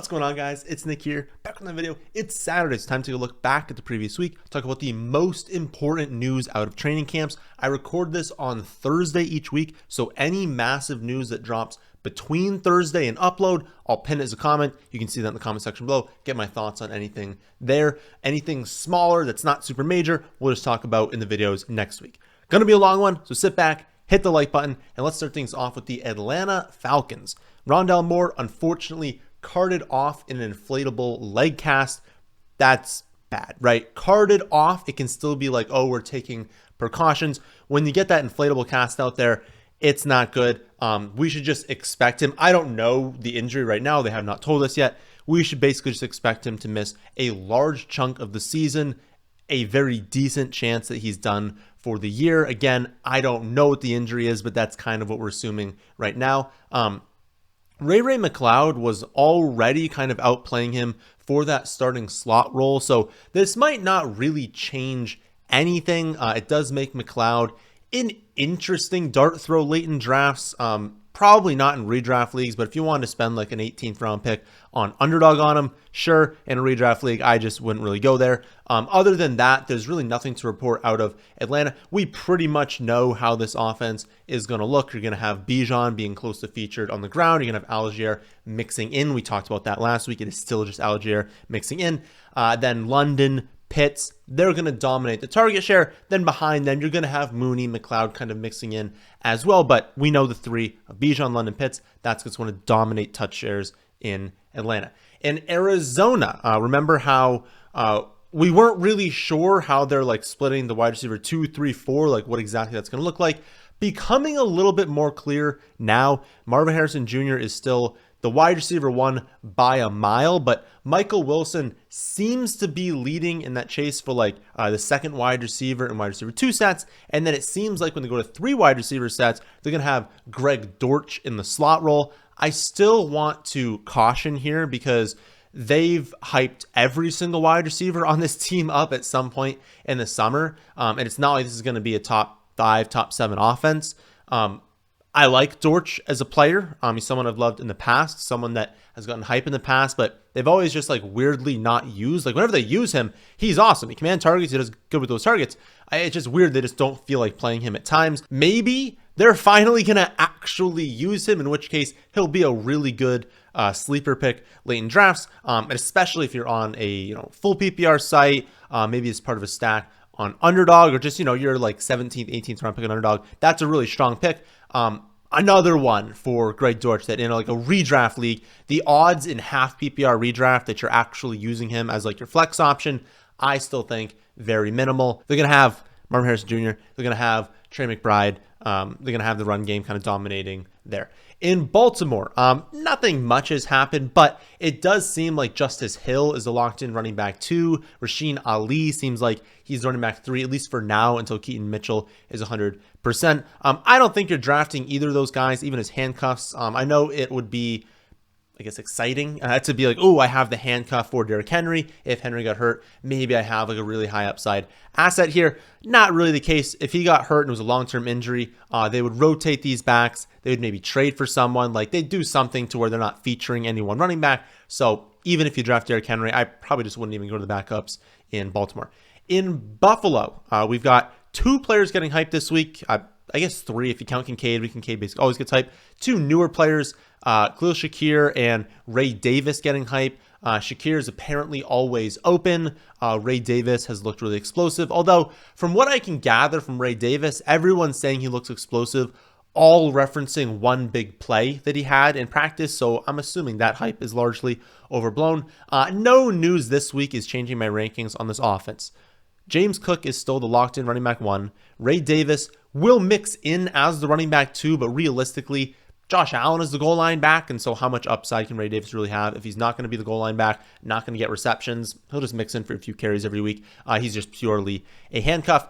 What's going on, guys? It's Nick here, back on the video. It's Saturday. It's time to go look back at the previous week, talk about the most important news out of training camps. I record this on Thursday each week, so any massive news that drops between Thursday and upload, I'll pin it as a comment. You can see that in the comment section below. Get my thoughts on anything there. Anything smaller that's not super major, we'll just talk about in the videos next week. Gonna be a long one, so sit back, hit the like button, and let's start things off with the Atlanta Falcons. Rondale Moore, unfortunately, carted off in an inflatable leg cast. That's bad, right? Carted off, it can still be like, oh, we're taking precautions. When you get that inflatable cast out there, it's not good. We should just expect him. I don't know the injury right now. They have not told us yet. We should basically just expect him to miss a large chunk of the season, a very decent chance that he's done for the year. Again, I don't know what the injury is, but that's kind of what we're assuming right now. Ray McCloud was already kind of outplaying him for that starting slot role, so this might not really change anything. It does make McCloud an interesting dart throw late in drafts. Probably not in redraft leagues, but if you wanted to spend like an 18th round pick on Underdog on him, sure. In a redraft league, I just wouldn't really go there. Other than that, there's really nothing to report out of Atlanta. We pretty much know how this offense is going to look. You're going to have Bijan being close to featured on the ground. You're going to have Algier mixing in. We talked about that last week. It is still just Algier mixing in. Then London, Pitts, they're going to dominate the target share. Then behind them, you're going to have Mooney, McCloud kind of mixing in as well. But we know the three of Bijan, London, Pitts. That's what's going to dominate touch shares in Atlanta. In Arizona, remember how we weren't really sure how they're like splitting the wide receiver 2, 3, 4, like what exactly that's going to look like. Becoming a little bit more clear now. Marvin Harrison Jr. is still the wide receiver 1 by a mile, but Michael Wilson seems to be leading in that chase for like the second wide receiver and wide receiver 2 sets. And then it seems like when they go to 3 wide receiver sets, they're going to have Greg Dortch in the slot role. I still want to caution here because they've hyped every single wide receiver on this team up at some point in the summer. And it's not like this is going to be a top 5, top 7 offense. I like Dortch as a player. He's someone I've loved in the past, someone that has gotten hype in the past, but they've always just like weirdly not used. Like whenever they use him, he's awesome. He commands targets. He does good with those targets. It's just weird. They just don't feel like playing him at times. Maybe they're finally going to actually use him, in which case he'll be a really good sleeper pick late in drafts, and especially if you're on a full PPR site, maybe as part of a stack on Underdog, or just you're like 17th, 18th round pick on Underdog. That's a really strong pick. Another one for Greg Dortch that in like a redraft league, the odds in half PPR redraft that you're actually using him as like your flex option, I still think very minimal. They're going to have Marvin Harrison Jr. They're going to have Trey McBride. They're going to have the run game kind of dominating there. In Baltimore, nothing much has happened, but it does seem like Justice Hill is the locked-in running back 2. Rasheen Ali seems like he's running back 3, at least for now, until Keaton Mitchell is 100%. I don't think you're drafting either of those guys, even as handcuffs. I know it would be, I guess, exciting to be like, oh, I have the handcuff for Derrick Henry. If Henry got hurt, maybe I have like a really high upside asset here. Not really the case. If he got hurt and it was a long-term injury, they would rotate these backs. They would maybe trade for someone. Like they'd do something to where they're not featuring any one running back. So even if you draft Derrick Henry, I probably just wouldn't even go to the backups in Baltimore. In Buffalo, we've got 2 players getting hyped this week. I guess 3 if you count Kincaid. Kincaid basically always gets hyped. 2 newer players, Khalil Shakir and Ray Davis getting hype. Shakir is apparently always open. Ray Davis has looked really explosive. Although from what I can gather from Ray Davis, everyone's saying he looks explosive, all referencing one big play that he had in practice. So I'm assuming that hype is largely overblown. No news this week is changing my rankings on this offense. James Cook is still the locked-in running back 1. Ray Davis will mix in as the running back 2, but realistically, Josh Allen is the goal line back, and so how much upside can Ray Davis really have? If he's not going to be the goal line back, not going to get receptions, he'll just mix in for a few carries every week. He's just purely a handcuff.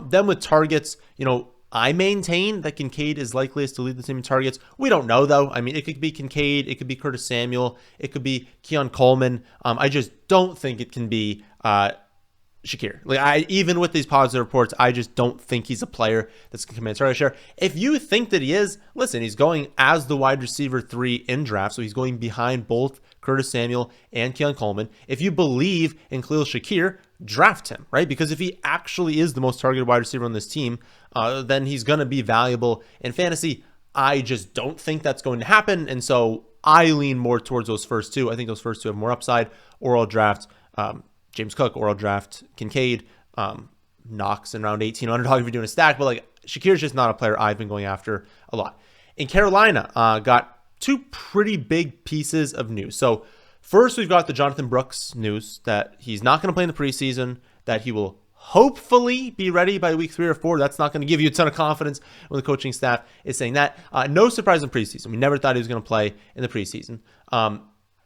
Then with targets, I maintain that Kincaid is likeliest to lead the team in targets. We don't know, though. I mean, it could be Kincaid. It could be Curtis Samuel. It could be Keon Coleman. I just don't think it can be Shakir. Even with these positive reports, I just don't think he's a player that's going to command target share. If you think that he is, listen, he's going as the wide receiver 3 in draft, so he's going behind both Curtis Samuel, and Keon Coleman. If you believe in Khalil Shakir, draft him, right? Because if he actually is the most targeted wide receiver on this team, then he's going to be valuable in fantasy. I just don't think that's going to happen. And so I lean more towards those first two. I think those first two have more upside. Or I'll draft James Cook, or I'll draft Kincaid, Knox in round 18. Underdog if you're doing a stack, but like Shakir's just not a player I've been going after a lot. In Carolina, got two pretty big pieces of news. So first, we've got the Jonathan Brooks news that he's not going to play in the preseason, that he will hopefully be ready by week 3 or 4. That's not going to give you a ton of confidence when the coaching staff is saying that. No surprise in preseason. We never thought he was going to play in the preseason.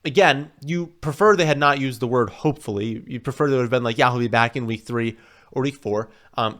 Again, you prefer they had not used the word hopefully. You prefer they would have been like, yeah, he'll be back in week 3 or week 4.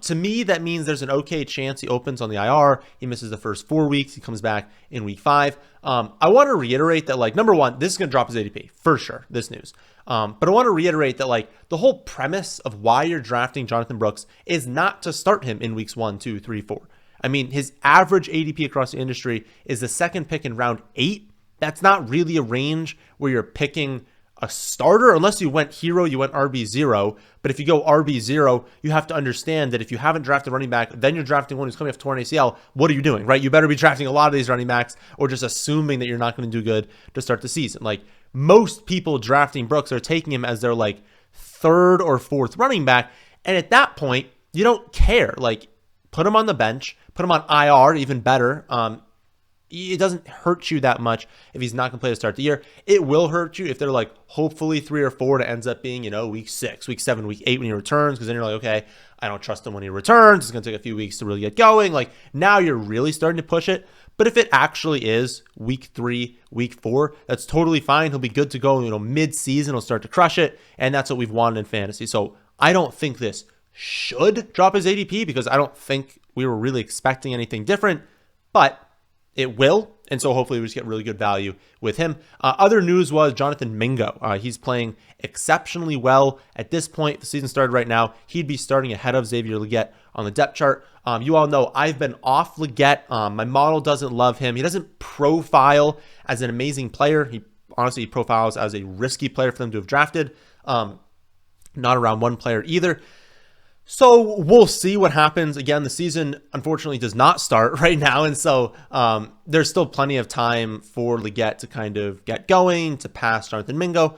To me, that means there's an okay chance he opens on the IR. He misses the first 4 weeks. He comes back in week 5. I want to reiterate that, like, number one, this is going to drop his ADP for sure, this news. But I want to reiterate that, like, the whole premise of why you're drafting Jonathan Brooks is not to start him in weeks 1, 2, 3, 4. I mean, his average ADP across the industry is the second pick in round 8. That's not really a range where you're picking a starter, unless you went hero, you went RB0. But if you go RB0, you have to understand that if you haven't drafted running back, then you're drafting one who's coming off torn ACL. What are you doing, right? You better be drafting a lot of these running backs, or just assuming that you're not going to do good to start the season. Like, most people drafting Brooks are taking him as their like 3rd or 4th running back. And at that point, you don't care. Like, put him on the bench, put him on IR, even better. It doesn't hurt you that much if he's not going to play to start the year. It will hurt you if they're like, hopefully 3 or 4, it ends up being, week 6, week 7, week 8 when he returns, because then you're like, okay, I don't trust him when he returns. It's going to take a few weeks to really get going. Like, now you're really starting to push it. But if it actually is week 3, week 4, that's totally fine. He'll be good to go. Mid-season, he'll start to crush it. And that's what we've wanted in fantasy. So I don't think this should drop his ADP, because I don't think we were really expecting anything different. But it will, and so hopefully we just get really good value with him. Other news was Jonathan Mingo. He's playing exceptionally well at this point. The season started right now. He'd be starting ahead of Xavier Legette on the depth chart. You all know I've been off Legette. My model doesn't love him. He doesn't profile as an amazing player. He profiles as a risky player for them to have drafted. Not a round 1 player either. So we'll see what happens. Again, the season unfortunately does not start right now. And so there's still plenty of time for Legette to kind of get going, to pass Jonathan Mingo.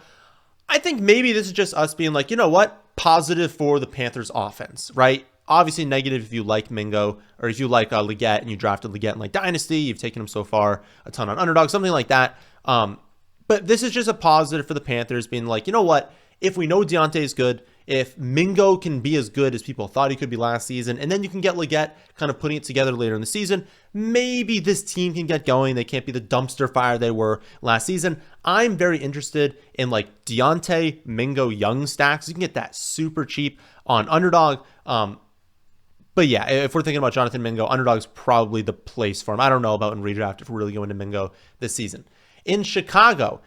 I think maybe this is just us being like, you know what? Positive for the Panthers offense, right? Obviously negative if you like Mingo, or if you like Legette and you drafted Legette in like Dynasty, you've taken him so far a ton on Underdog, something like that. But this is just a positive for the Panthers being like, you know what? If we know Deontay is good, if Mingo can be as good as people thought he could be last season, and then you can get Legette kind of putting it together later in the season, maybe this team can get going. They can't be the dumpster fire they were last season. I'm very interested in like Deontay, Mingo, Young stacks. You can get that super cheap on Underdog. But yeah, if we're thinking about Jonathan Mingo, Underdog's probably the place for him. I don't know about in Redraft if we're really going to Mingo this season. In Chicago,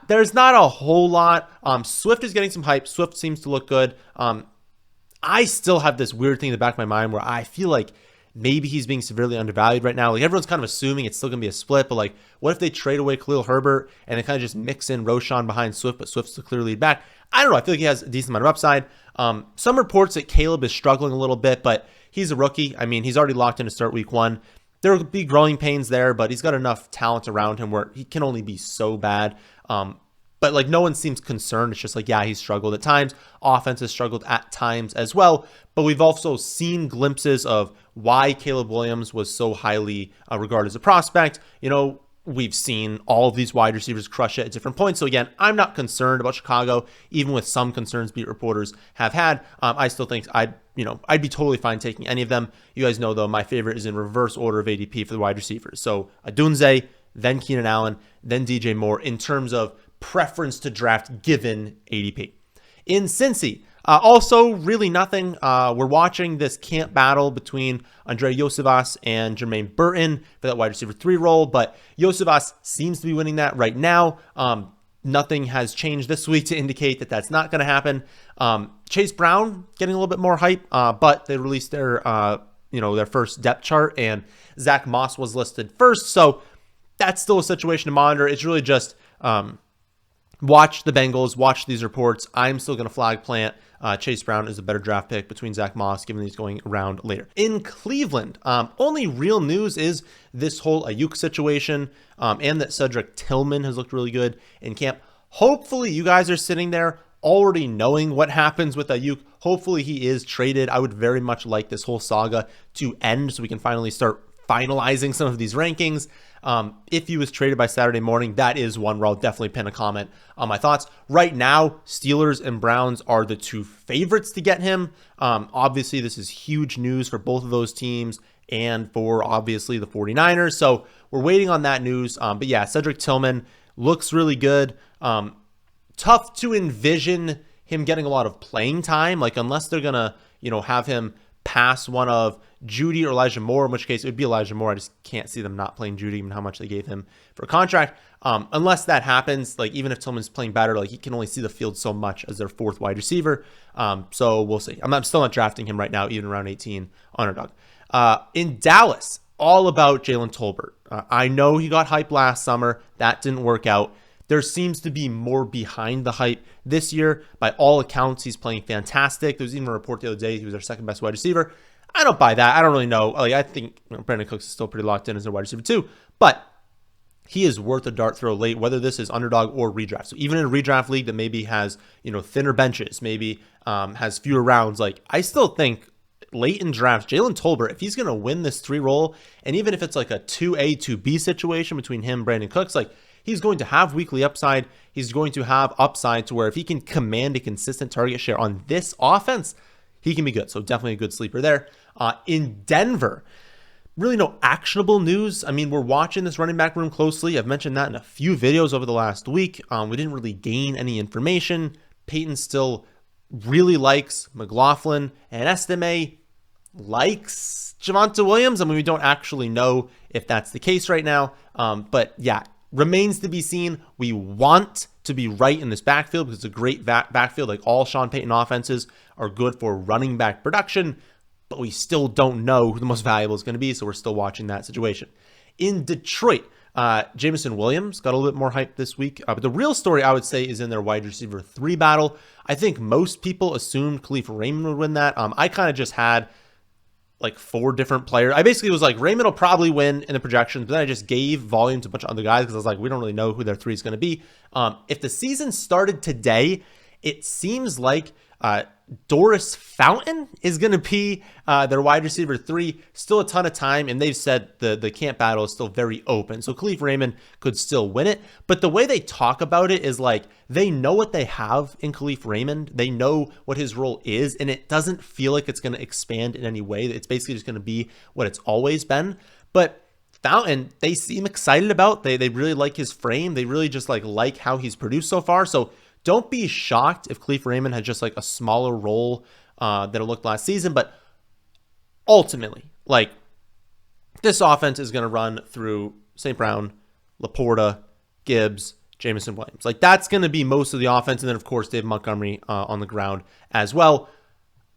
there's not a whole lot. Swift is getting some hype. Swift seems to look good. I still have this weird thing in the back of my mind where I feel like maybe he's being severely undervalued right now. Like, everyone's kind of assuming it's still going to be a split, but like, what if they trade away Khalil Herbert and they kind of just mix in Roshan behind Swift, but Swift's the clear lead back? I don't know. I feel like he has a decent amount of upside. Some reports that Caleb is struggling a little bit, but he's a rookie. I mean, he's already locked in to start week 1. There will be growing pains there, but he's got enough talent around him where he can only be so bad. But like, no one seems concerned. It's just like, yeah, he's struggled at times. Offense has struggled at times as well. But we've also seen glimpses of why Caleb Williams was so highly regarded as a prospect. We've seen all of these wide receivers crush it at different points. So again, I'm not concerned about Chicago, even with some concerns beat reporters have had. I still think I'd be totally fine taking any of them. You guys know, though, my favorite is in reverse order of ADP for the wide receivers. So Adunze, then Keenan Allen, then DJ Moore in terms of preference to draft given ADP. In Cincy, also really nothing. We're watching this camp battle between Andre Iosivas and Jermaine Burton for that wide receiver 3 role, but Iosivas seems to be winning that right now. Nothing has changed this week to indicate that that's not going to happen. Chase Brown getting a little bit more hype, but they released their first depth chart, and Zach Moss was listed first. So that's still a situation to monitor. It's really just watch the Bengals, watch these reports. I'm still going to flag plant. Chase Brown is a better draft pick between Zach Moss, given he's going around later. In Cleveland, only real news is this whole Ayuk situation, and that Cedric Tillman has looked really good in camp. Hopefully you guys are sitting there already knowing what happens with Ayuk. Hopefully he is traded. I would very much like this whole saga to end so we can finally start finalizing some of these rankings. If he was traded by Saturday morning, that is one where I'll definitely pin a comment on my thoughts. Right now, Steelers and Browns are the two favorites to get him. Obviously, this is huge news for both of those teams and for obviously the 49ers. So we're waiting on that news. But yeah, Cedric Tillman looks really good. Tough to envision him getting a lot of playing time, like unless they're gonna, have him pass one of Judy or Elijah Moore, in which case it would be Elijah Moore. I just can't see them not playing Judy, even how much they gave him for a contract. Unless that happens, like even if Tillman's playing better, like he can only see the field so much as their fourth wide receiver. So we'll see. I'm still not drafting him right now, even around 18 Underdog. In Dallas, all about Jalen Tolbert. I know he got hype last summer. That didn't work out. There seems to be more behind the hype this year. By all accounts, he's playing fantastic. There was even a report the other day he was our second best wide receiver. I don't buy that. I don't really know. Like, I think Brandon Cooks is still pretty locked in as their wide receiver too. But he is worth a dart throw late, whether this is Underdog or Redraft. So even in a Redraft league that maybe has thinner benches, maybe has fewer rounds, like I still think late in drafts, Jalen Tolbert, if he's going to win this 3 role, and even if it's like a 2A, 2B situation between him and Brandon Cooks, like he's going to have weekly upside. He's going to have upside to where if he can command a consistent target share on this offense, he can be good. So definitely a good sleeper there. In Denver, really no actionable news. I mean, we're watching this running back room closely. I've mentioned that in a few videos over the last week. We didn't really gain any information. Peyton still really likes McLaughlin, and Estime likes Javonte Williams. I mean, we don't actually know if that's the case right now. But yeah, remains to be seen. We want to be right in this backfield because it's a great backfield. Like all Sean Payton offenses are good for running back production, but we still don't know who the most valuable is going to be. So we're still watching that situation. In Detroit, Jameson Williams got a little bit more hype this week. But the real story, I would say, is in their wide receiver 3 battle. I think most people assumed Khalif Raymond would win that. I kind of just had like 4 different players. I basically was like, Raymond will probably win in the projections, but then I just gave volume to a bunch of other guys because I was like, we don't really know who their 3 is going to be. If the season started today, it seems like Doris Fountain is going to be their wide receiver 3. Still a ton of time, and they've said the camp battle is still very open. So Khalif Raymond could still win it. But the way they talk about it is like they know what they have in Khalif Raymond. They know what his role is, and it doesn't feel like it's going to expand in any way. It's basically just going to be what it's always been. But Fountain, they seem excited about. They really like his frame. They really just like how he's produced so far. So don't be shocked if Khalif Raymond had just like a smaller role than it looked last season. But ultimately, like this offense is going to run through St. Brown, Laporta, Gibbs, Jameson Williams. Like that's going to be most of the offense. And then, of course, Dave Montgomery on the ground as well.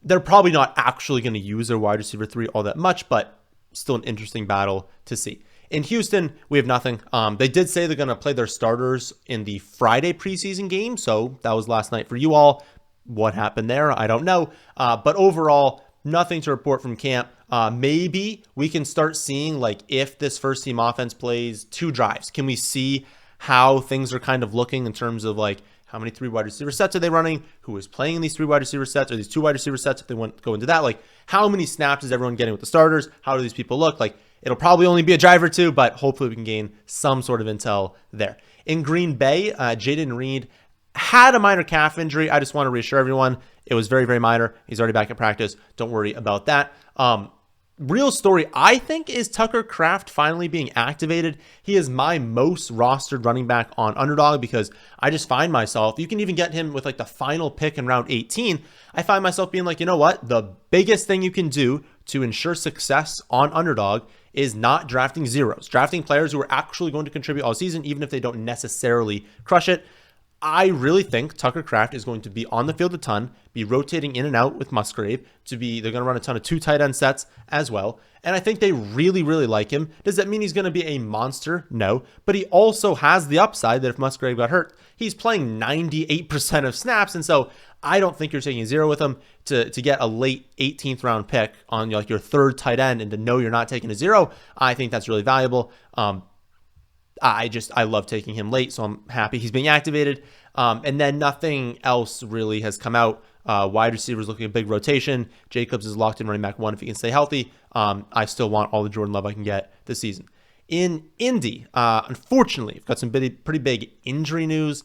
They're probably not actually going to use their wide receiver 3 all that much, but still an interesting battle to see. In Houston, we have nothing. They did say they're going to play their starters in the Friday preseason game. So that was last night for you all. What happened there? I don't know. But overall, nothing to report from camp. Maybe we can start seeing like if this first team offense plays 2 drives, can we see how things are kind of looking in terms of like how many 3 wide receiver sets are they running? Who is playing in these 3 wide receiver sets or these 2 wide receiver sets? If they want to go into that, like how many snaps is everyone getting with the starters? How do these people look? Like it'll probably only be a drive or 2, but hopefully we can gain some sort of intel there. In Green Bay, Jaden Reed had a minor calf injury. I just want to reassure everyone it was very, very minor. He's already back at practice. Don't worry about that. Real story, I think, is Tucker Kraft finally being activated. He is my most rostered running back on Underdog because I just find myself, you can even get him with like the final pick in round 18. I find myself being like, you know what? The biggest thing you can do to ensure success on Underdog is not drafting zeros, drafting players who are actually going to contribute all season, even if they don't necessarily crush it. I really think Tucker Kraft is going to be on the field a ton, be rotating in and out with Musgrave. They're going to run a ton of 2 tight end sets as well. And I think they really, really like him. Does that mean he's going to be a monster? No. But he also has the upside that if Musgrave got hurt, he's playing 98% of snaps. And so I don't think you're taking a 0 with him to get a late 18th round pick on your 3rd tight end and to know you're not taking a 0. I think that's really valuable. I love taking him late, so I'm happy he's being activated. And then nothing else really has come out. Wide receivers looking at big rotation. Jacobs is locked in running back 1 if he can stay healthy. I still want all the Jordan Love I can get this season. In Indy, unfortunately, we've got some pretty big injury news.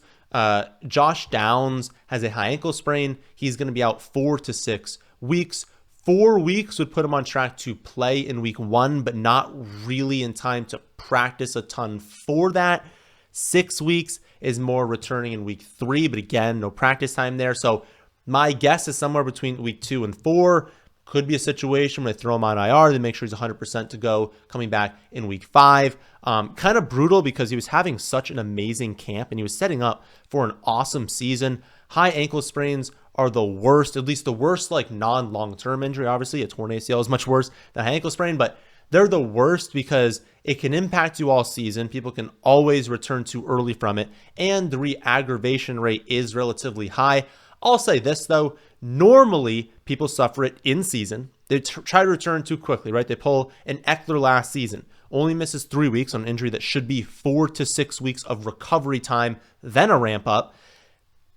Josh Downs has a high ankle sprain. He's going to be out 4 to 6 weeks. 4 weeks would put him on track to play in week 1, but not really in time to practice a ton for that. 6 weeks is more returning in week 3, but again, no practice time there. So my guess is somewhere between week 2 and 4. Could be a situation where they throw him on IR, they make sure he's 100% to go coming back in week 5. Kind of brutal because he was having such an amazing camp and he was setting up for an awesome season. High ankle sprains are the worst, at least the worst like non-long-term injury. Obviously, a torn ACL is much worse than a high ankle sprain, but they're the worst because it can impact you all season. People can always return too early from it, and the re-aggravation rate is relatively high. I'll say this, though. Normally, people suffer it in season. They try to return too quickly, right? They pull an Eckler last season. Only misses 3 weeks on an injury that should be 4 to 6 weeks of recovery time, then a ramp up.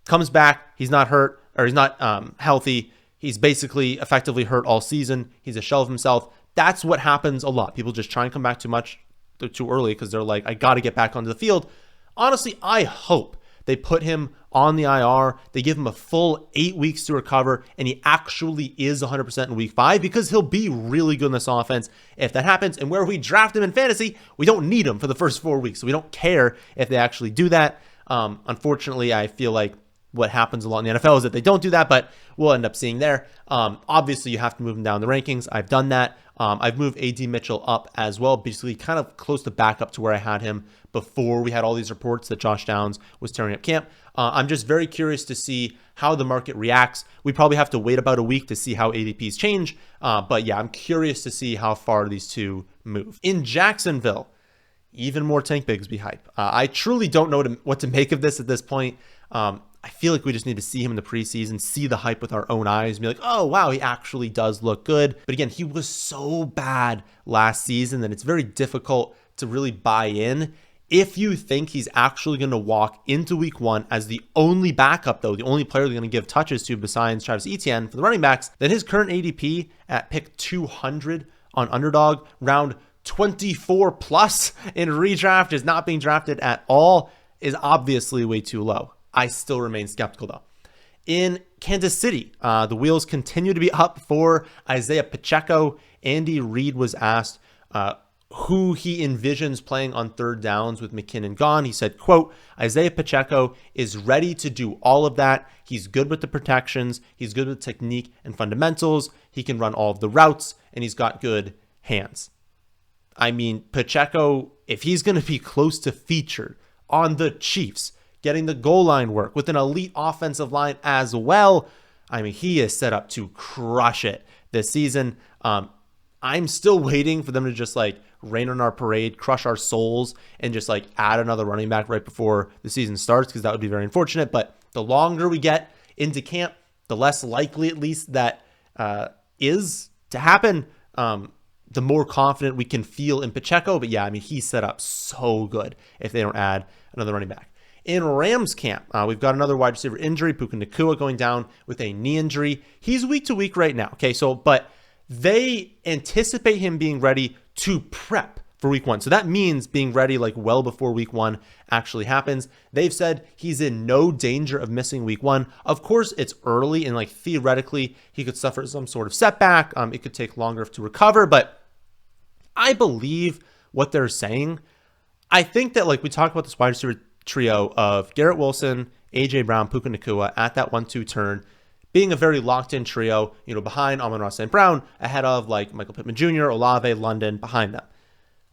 Comes back, he's not hurt, or he's not healthy. He's basically effectively hurt all season. He's a shell of himself. That's what happens a lot. People just try and come back too early because they're like, I got to get back onto the field. Honestly, I hope they put him on the IR. They give him a full 8 weeks to recover, and he actually is 100% in week 5 because he'll be really good in this offense if that happens. And where we draft him in fantasy, we don't need him for the first 4 weeks. So we don't care if they actually do that. Unfortunately, I feel like what happens a lot in the NFL is that they don't do that, but we'll end up seeing there. Obviously, you have to move him down the rankings. I've done that. I've moved A.D. Mitchell up as well, basically kind of close to back up to where I had him before we had all these reports that Josh Downs was tearing up camp. I'm just very curious to see how the market reacts. We probably have to wait about a week to see how ADPs change. But yeah, I'm curious to see how far these two move. In Jacksonville, even more Tank Bigsby hype. I truly don't know what to make of this at this point. I feel like we just need to see him in the preseason, see the hype with our own eyes, and be like, oh, wow, he actually does look good. But again, he was so bad last season that it's very difficult to really buy in. If you think he's actually going to walk into week 1 as the only backup, though, the only player they're going to give touches to besides Travis Etienne for the running backs, then his current ADP at pick 200 on Underdog, round 24 plus in redraft, is not being drafted at all, is obviously way too low. I still remain skeptical, though. In Kansas City, the wheels continue to be up for Isaiah Pacheco. Andy Reid was asked who he envisions playing on third downs with McKinnon gone. He said, quote, Isaiah Pacheco is ready to do all of that. He's good with the protections. He's good with technique and fundamentals. He can run all of the routes, and he's got good hands. I mean, Pacheco, if he's going to be close to featured on the Chiefs, getting the goal line work with an elite offensive line as well, I mean, he is set up to crush it this season. I'm still waiting for them to just like rain on our parade, crush our souls, and just like add another running back right before the season starts, because that would be very unfortunate. But the longer we get into camp, the less likely at least that is to happen. The more confident we can feel in Pacheco. But yeah, I mean, he's set up so good if they don't add another running back. In Rams camp, we've got another wide receiver injury, Puka Nacua going down with a knee injury. He's week to week right now. Okay, but they anticipate him being ready to prep for week 1. So that means being ready like well before week 1 actually happens. They've said he's in no danger of missing week 1. Of course, it's early and like theoretically he could suffer some sort of setback. It could take longer to recover, but I believe what they're saying. I think that like we talked about this wide receiver trio of Garrett Wilson, AJ Brown, Puka Nacua at that 1-2 turn, being a very locked-in trio, behind Amon-Ra St. Brown, ahead of like Michael Pittman Jr., Olave, London behind them.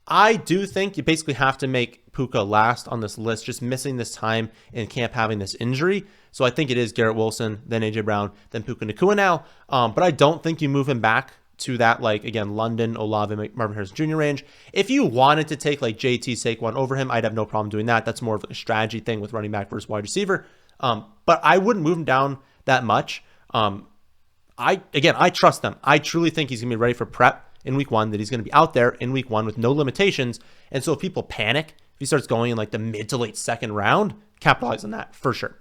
I do think you basically have to make Puka last on this list, just missing this time in camp, having this injury. So I think it is Garrett Wilson, then A.J. Brown, then Puka Nacua now. But I don't think you move him back to that, like, again, London, Olave, Marvin Harrison Jr. range. If you wanted to take, like, JT Saquon over him, I'd have no problem doing that. That's more of a strategy thing with running back versus wide receiver. But I wouldn't move him down that much. I trust them. I truly think he's going to be ready for prep in week 1, that he's going to be out there in week 1 with no limitations. And so if people panic, if he starts going in like the mid to late second round, capitalize on that for sure.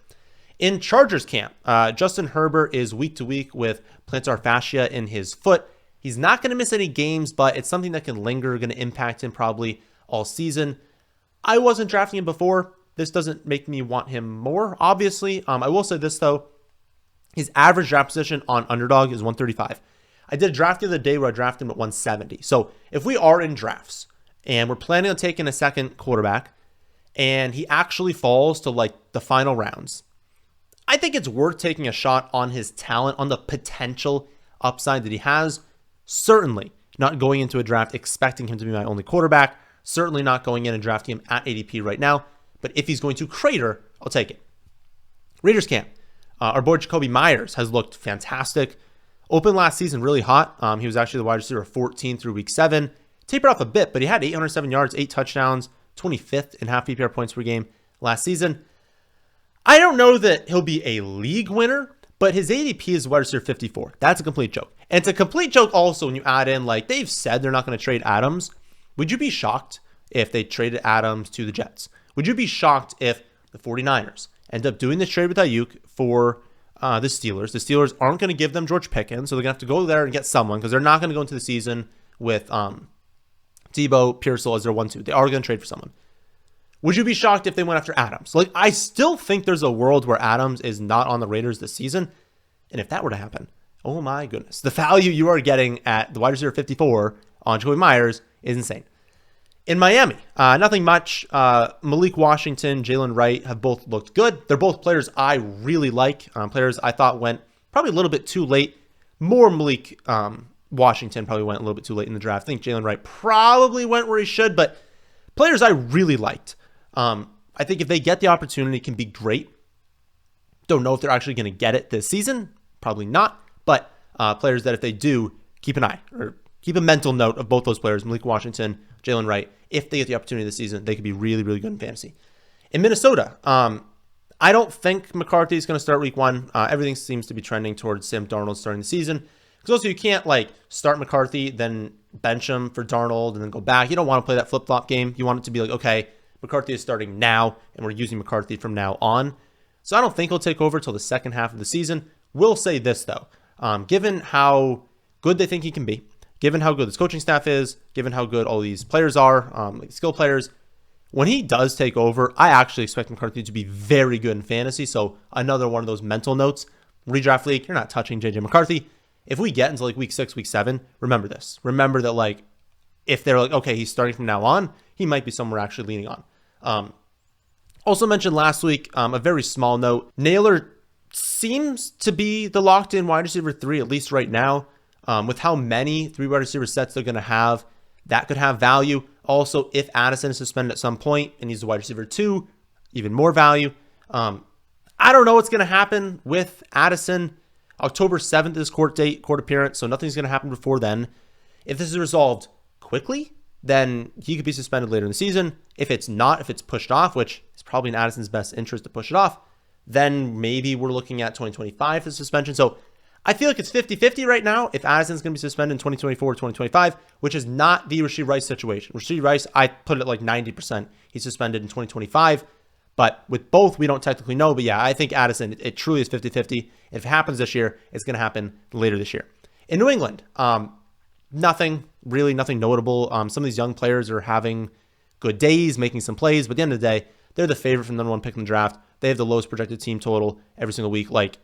In Chargers camp, Justin Herbert is week to week with plantar fascia in his foot. He's not going to miss any games, but it's something that can linger, going to impact him probably all season. I wasn't drafting him before. This doesn't make me want him more, obviously. I will say this, though. His average draft position on Underdog is 135. I did a draft the other day where I drafted him at 170. So if we are in drafts and we're planning on taking a second quarterback and he actually falls to like the final rounds, I think it's worth taking a shot on his talent, on the potential upside that he has. Certainly not going into a draft expecting him to be my only quarterback. Certainly not going in and drafting him at ADP right now. But if he's going to crater, I'll take it. Raiders camp. Our boy Jacoby Myers has looked fantastic. Opened last season really hot. He was actually the wide receiver 14 through week 7. Tapered off a bit, but he had 807 yards, 8 touchdowns, 25th in half PPR points per game last season. I don't know that he'll be a league winner, but his ADP is wide receiver 54. That's a complete joke. And it's a complete joke also when you add in, like, they've said they're not going to trade Adams. Would you be shocked if they traded Adams to the Jets? Would you be shocked if the 49ers end up doing this trade with Ayuk for the Steelers? The Steelers aren't going to give them George Pickens, so they're going to have to go there and get someone because they're not going to go into the season with Debo Pearsall as their 1-2. They are going to trade for someone. Would you be shocked if they went after Adams? Like, I still think there's a world where Adams is not on the Raiders this season. And if that were to happen, oh my goodness. The value you are getting at the wide receiver 54 on Jacoby Myers is insane. In Miami, nothing much. Malik Washington, Jalen Wright have both looked good. They're both players I really like. Players I thought went probably a little bit too late. More Malik Washington probably went a little bit too late in the draft. I think Jalen Wright probably went where he should, but players I really liked. I think if they get the opportunity, it can be great. Don't know if they're actually going to get it this season. Probably not. But players that if they do, keep an eye or keep a mental note of both those players, Malik Washington, Jalen Wright. If they get the opportunity this season, they could be really, really good in fantasy. In Minnesota, I don't think McCarthy is going to start week 1. Everything seems to be trending towards Sam Darnold starting the season. Because also you can't like start McCarthy, then bench him for Darnold, and then go back. You don't want to play that flip-flop game. You want it to be like, okay, McCarthy is starting now, and we're using McCarthy from now on. So I don't think he'll take over till the second half of the season. Will say this, though. Given how good they think he can be, given how good this coaching staff is, given how good all these players are, like skill players, when he does take over, I actually expect McCarthy to be very good in fantasy. So another one of those mental notes. Redraft league, you're not touching JJ McCarthy. If we get into like week 6, week 7, remember this. Remember that like if they're like, okay, he's starting from now on, he might be someone we're actually leaning on. Also mentioned last week, a very small note. Naylor seems to be the locked-in wide receiver 3, at least right now. With how many 3 wide receiver sets they're going to have, that could have value. Also, if Addison is suspended at some point and he's the wide receiver 2, even more value. I don't know what's going to happen with Addison. October 7th is court appearance, so nothing's going to happen before then. If this is resolved quickly, then he could be suspended later in the season. If it's not, if it's pushed off, which is probably in Addison's best interest to push it off, then maybe we're looking at 2025 for suspension. So I feel like it's 50-50 right now if Addison's going to be suspended in 2024 or 2025, which is not the Rashee Rice situation. Rashee Rice, I put it at like 90%. He's suspended in 2025. But with both, we don't technically know. But yeah, I think Addison, it truly is 50-50. If it happens this year, it's going to happen later this year. In New England, nothing notable. Some of these young players are having good days, making some plays. But at the end of the day, they're the favorite from the number 1 pick in the draft. They have the lowest projected team total every single week. Like,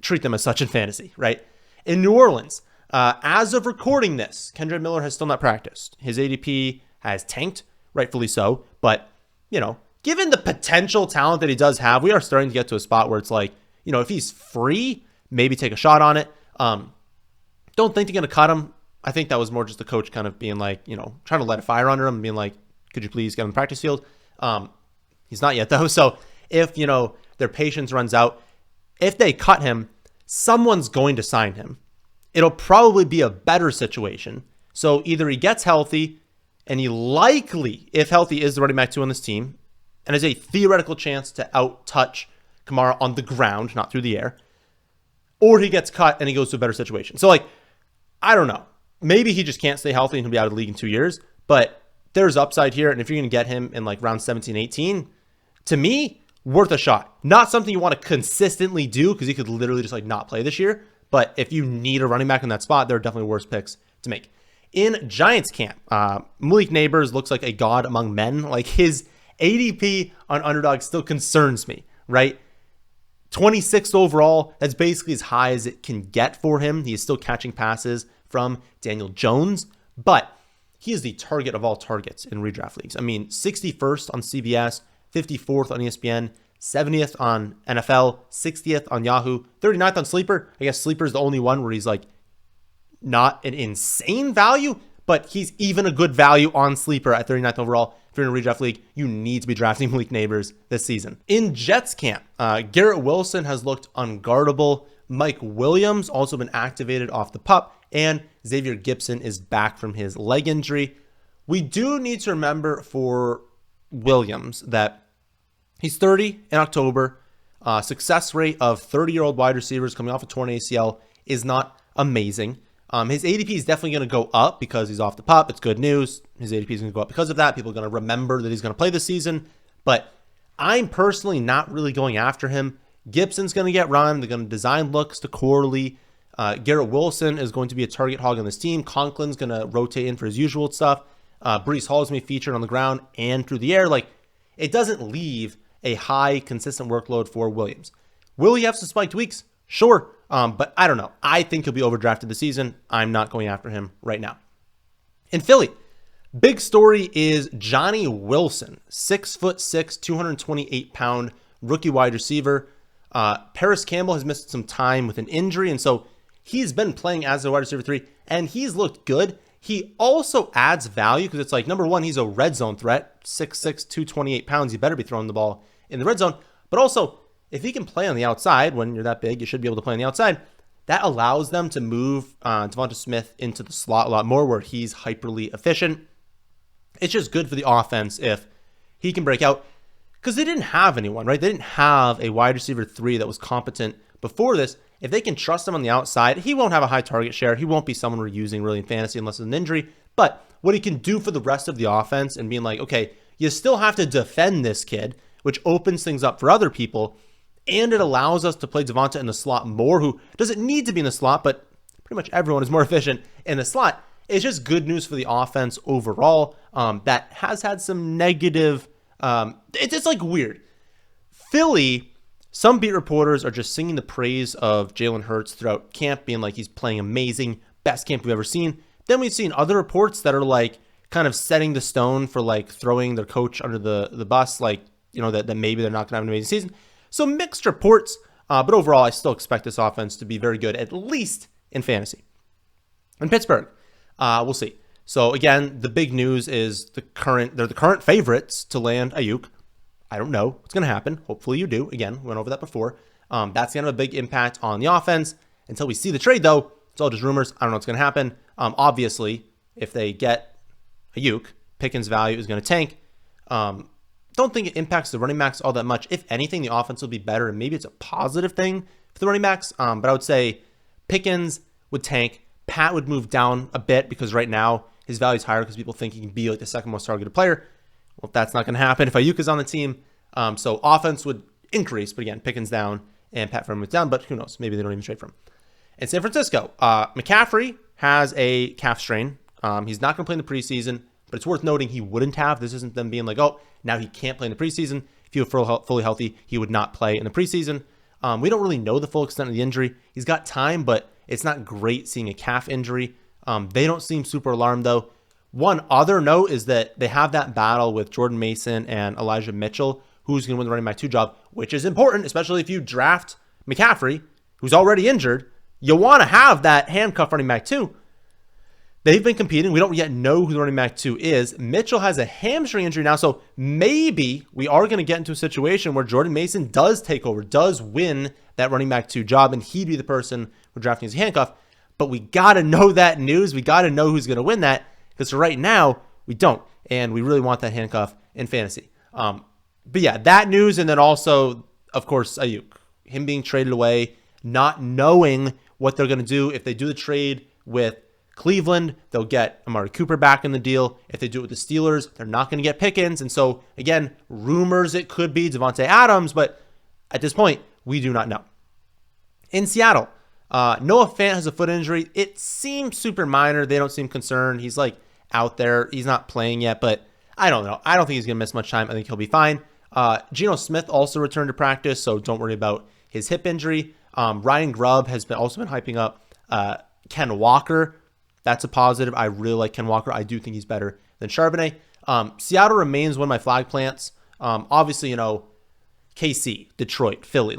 treat them as such in fantasy, right? In New Orleans, as of recording this, Kendra Miller has still not practiced. His ADP has tanked, rightfully so. But, given the potential talent that he does have, we are starting to get to a spot where it's like, if he's free, maybe take a shot on it. Don't think they're going to cut him I think that was more just the coach kind of being like, trying to light a fire under him and being like, could you please get on the practice field? He's not yet though. So if, their patience runs out, if they cut him, someone's going to sign him. It'll probably be a better situation. So either he gets healthy and he likely, if healthy, is the running back 2 on this team and has a theoretical chance to out-touch Kamara on the ground, not through the air, or he gets cut and he goes to a better situation. So I don't know. Maybe he just can't stay healthy and he'll be out of the league in 2 years, but there's upside here. And if you're going to get him in round 17, 18, to me, worth a shot. Not something you want to consistently do because he could literally just not play this year. But if you need a running back in that spot, there are definitely worse picks to make. In Giants camp, Malik Neighbors looks like a god among men. His ADP on Underdog still concerns me, right? 26th overall, that's basically as high as it can get for him. He is still catching passes from Daniel Jones, but he is the target of all targets in redraft leagues. 61st on CBS, 54th on ESPN, 70th on NFL, 60th on Yahoo, 39th on Sleeper. I guess Sleeper is the only one where he's not an insane value, but he's even a good value on Sleeper at 39th overall. If you're in a redraft league, you need to be drafting Malik Neighbors this season. In Jets camp, Garrett Wilson has looked unguardable. Mike Williams also been activated off the PUP, and Xavier Gipson is back from his leg injury. We do need to remember for Williams that he's 30 in October. Success rate of 30-year-old wide receivers coming off a torn ACL is not amazing. His ADP is definitely going to go up because he's off the PUP. It's good news. His ADP is going to go up because of that. People are going to remember that he's going to play this season. But I'm personally not really going after him. Gibson's going to get run. They're going to design looks to Corley. Garrett Wilson is going to be a target hog on this team. Conklin's going to rotate in for his usual stuff. Breece Hall is going to be featured on the ground and through the air. It doesn't leave a high, consistent workload for Williams. Will he have some spiked weeks? Sure. But I don't know. I think he'll be overdrafted this season. I'm not going after him right now. In Philly, big story is Johnny Wilson, 6'6", 228-pound rookie wide receiver. Paris Campbell has missed some time with an injury, and so he's been playing as a wide receiver 3, and he's looked good. He also adds value because it's number one, he's a red zone threat, 6'6", 228 pounds. You better be throwing the ball in the red zone. But also, if he can play on the outside, when you're that big, you should be able to play on the outside. That allows them to move Devonta Smith into the slot a lot more where he's hyperly efficient. It's just good for the offense if he can break out because they didn't have anyone, right? They didn't have a wide receiver 3 that was competent before this. If they can trust him on the outside, he won't have a high target share. He won't be someone we're using really in fantasy unless it's an injury. But what he can do for the rest of the offense and being okay, you still have to defend this kid, which opens things up for other people. And it allows us to play Devonta in the slot more, who doesn't need to be in the slot, but pretty much everyone is more efficient in the slot. It's just good news for the offense overall. That has had some negative. It's weird. Philly, some beat reporters are just singing the praise of Jalen Hurts throughout camp, being he's playing amazing, best camp we've ever seen. Then we've seen other reports that are kind of setting the stone for throwing their coach under the bus, that maybe they're not going to have an amazing season. So mixed reports, but overall, I still expect this offense to be very good, at least in fantasy. In Pittsburgh, we'll see. So again, the big news is they're the current favorites to land Ayuk. I don't know what's going to happen. Hopefully you do. Again, we went over that before. That's going to have a big impact on the offense. Until we see the trade, though, it's all just rumors. I don't know what's going to happen. Obviously, if they get Ayuk, Pickens' value is going to tank. Don't think it impacts the running backs all that much. If anything, the offense will be better, and maybe it's a positive thing for the running backs. But I would say Pickens would tank. Pat would move down a bit because right now his value is higher because people think he can be the second most targeted player. Well, that's not going to happen if Ayuk is on the team. So offense would increase, but again, Pickens down and Pat Freeman down, but who knows? Maybe they don't even trade for him. In San Francisco, McCaffrey has a calf strain. He's not going to play in the preseason, but it's worth noting he wouldn't have. This isn't them being now he can't play in the preseason. If he were fully healthy, he would not play in the preseason. We don't really know the full extent of the injury. He's got time, but it's not great seeing a calf injury. They don't seem super alarmed, though. One other note is that they have that battle with Jordan Mason and Elijah Mitchell, who's going to win the running back 2 job, which is important, especially if you draft McCaffrey, who's already injured. You want to have that handcuff running back 2. they've been competing. We don't yet know who the running back 2 is. Mitchell has a hamstring injury now, so maybe we are going to get into a situation where Jordan Mason does take over, does win that running back 2 job, and he'd be the person we're drafting as a handcuff. But we got to know that news. We got to know who's going to win that, because right now we don't, and we really want that handcuff in fantasy. But yeah, that news, and then also, of course, Ayuk, him being traded away, not knowing what they're going to do. If they do the trade with Cleveland, they'll get Amari Cooper back in the deal. If they do it with the Steelers, they're not going to get Pickens. And so, again, rumors it could be Devontae Adams, but at this point, we do not know. In Seattle, Noah Fant has a foot injury. It seems super minor. They don't seem concerned. He's like out there. He's not playing yet, but I don't know. I don't think he's going to miss much time. I think he'll be fine. Geno Smith also returned to practice, so don't worry about his hip injury. Ryan Grubb has also been hyping up Ken Walker. That's a positive. I really like Ken Walker. I do think he's better than Charbonnet. Seattle remains one of my flag plants. Obviously, KC, Detroit, Philly,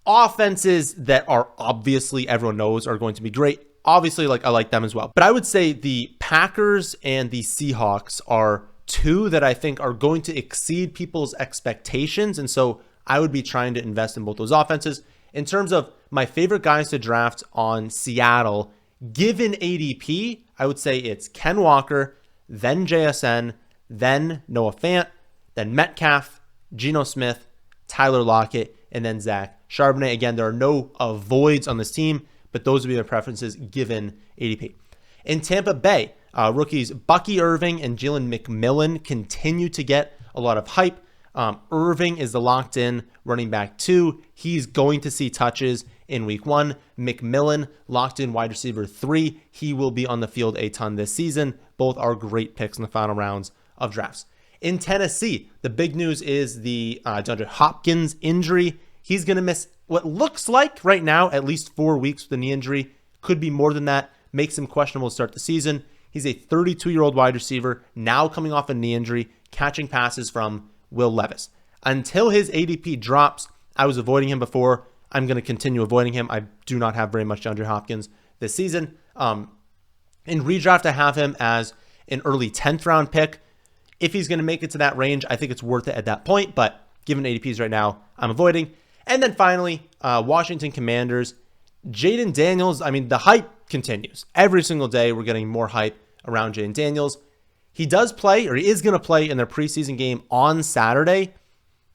offenses that are obviously everyone knows are going to be great. Obviously, I like them as well. But I would say the Packers and the Seahawks are two that I think are going to exceed people's expectations. And so I would be trying to invest in both those offenses. In terms of my favorite guys to draft on Seattle, given ADP, I would say it's Ken Walker, then JSN, then Noah Fant, then Metcalf, Geno Smith, Tyler Lockett, and then Zach Charbonnet. Again, there are no voids on this team, but those would be my preferences given ADP. In Tampa Bay, rookies Bucky Irving and Jalen McMillan continue to get a lot of hype. Irving is the locked-in running back 2. He's going to see touches in week 1. McMillan, locked-in wide receiver 3. He will be on the field a ton this season. Both are great picks in the final rounds of drafts. In Tennessee, the big news is the DeAndre Hopkins injury. He's going to miss what looks like right now at least 4 weeks with a knee injury. Could be more than that. Makes him questionable to start the season. He's a 32-year-old wide receiver, now coming off a knee injury, catching passes from Will Levis. Until his ADP drops, I was avoiding him before. I'm going to continue avoiding him. I do not have very much DeAndre Hopkins this season. In redraft, I have him as an early 10th round pick. If he's going to make it to that range, I think it's worth it at that point. But given ADPs right now, I'm avoiding. And then finally, Washington Commanders. Jaden Daniels, the hype continues. Every single day, we're getting more hype around Jaden Daniels. He does play, or he is going to play in their preseason game on Saturday.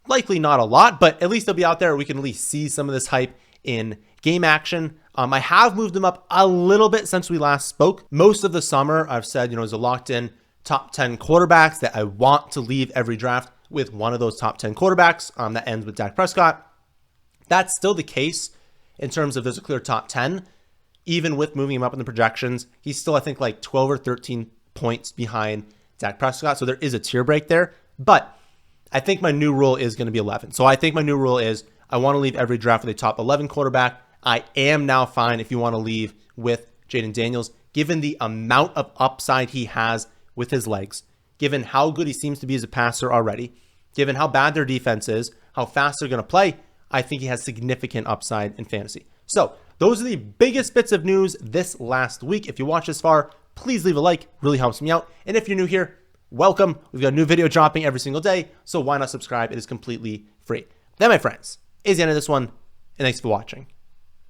Likely not a lot, but at least he'll be out there. We can at least see some of this hype in game action. I have moved him up a little bit since we last spoke. Most of the summer, I've said, as a locked-in top 10 quarterbacks that I want to leave every draft with one of those top 10 quarterbacks. That ends with Dak Prescott. That's still the case in terms of there's a clear top 10. Even with moving him up in the projections, he's still, I think, 12 or 13 points behind Dak Prescott. So there is a tier break there. But I think my new rule is going to be 11. So I think my new rule is I want to leave every draft with a top 11 quarterback. I am now fine if you want to leave with Jaden Daniels, given the amount of upside he has with his legs, given how good he seems to be as a passer already, given how bad their defense is, how fast they're going to play. I think he has significant upside in fantasy. So those are the biggest bits of news this last week. If you watched this far, please leave a like. Really helps me out. And if you're new here, welcome. We've got a new video dropping every single day, so why not subscribe? It is completely free. That, my friends, is the end of this one, and thanks for watching.